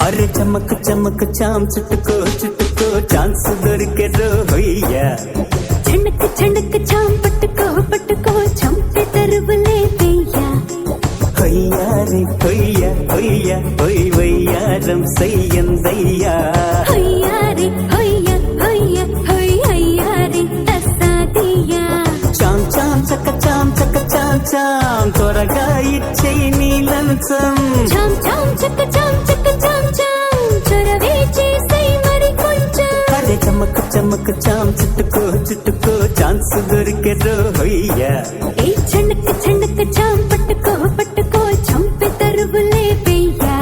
अरे चमक चमक चाम चुटको चुटको चांस दొరికే रोहिया छनक छनक चाम पटको पटको चंपे तरबले भैया होइया रे होइया होइया होई वैया रम सैयंदैया होइया रे होइया होइया होई हैया रे तसा दिया चाम चाम चक चाम త్వరగా ఇచ్చేయి నీ లంచం చాం చాం చక చాం చొరవే చేసై మరి కొంచెం అరే చమక్ చమక్ చాం చుట్టుకో చుట్టుకో ఛాన్స్ దొరికే రోయ్యా ఏ చణక్ చణక్ చాం పట్టుకో పట్టుకో చంపే తరువులే పెయ్యా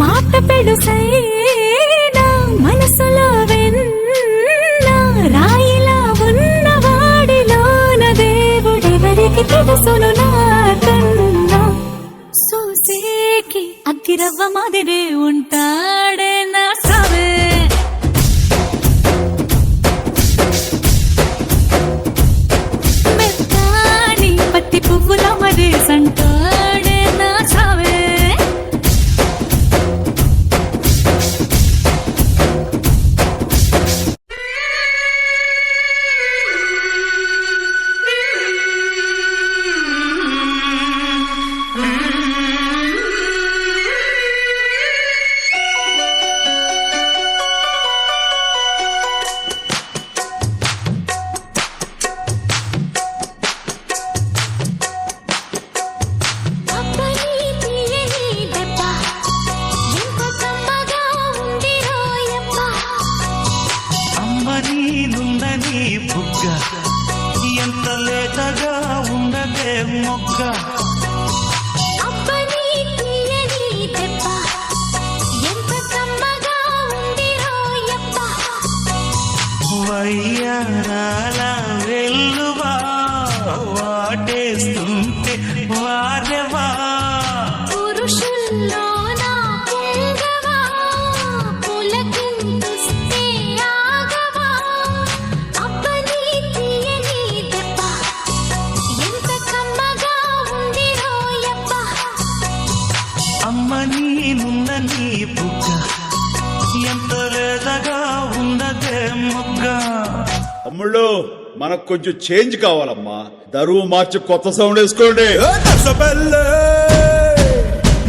మాట పెడుసైనా మనసులో వెన్న రాయిలా ఉన్నవాడిలోన దేవుడెవరికి తెలుసును నాకన్నా సూసేకి అగ్గిరవ్వ మాదిరే ఉంటాడే నా సావే మెత్తాని పత్తి పువ్వుల మరే సంటాడే నా సావే నీలుందని బుగ్గ ఎంత లేతగా ఉండదే మొగ్గ అబ్బని తీయని దెబ్బ ఎంత కమ్మగా ఉంది రోయప్ప వయ్యారాల వెల్లువా వాటేస్తుంటే వారెవా పురుషుల్లో నా పొంగవా పులకింతుస్తే ఆగవా అబ్బని తీయని దెబ్బ ఎంత కమ్మగా ఉంది రోయప్ప అమ్మ నీలుందని బుగ్గ ఎంత లేతగా ఉండదే మొగ్గ. తమ్ముళ్ళు మనకు కొంచెం చేంజ్ కావాలమ్మా, దరువు మార్చి కొత్త సౌండ్ వేసుకోండి. నర్సబెల్లే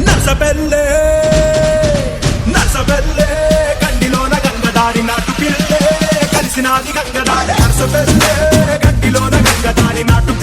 నర్సబెల్లే నర్సబెల్లే గండిలోన గంగదారి నాటు పిల్లే కలిసినాది గంగదారి నర్సబెల్లే గండిలోన గంగదారి నాటు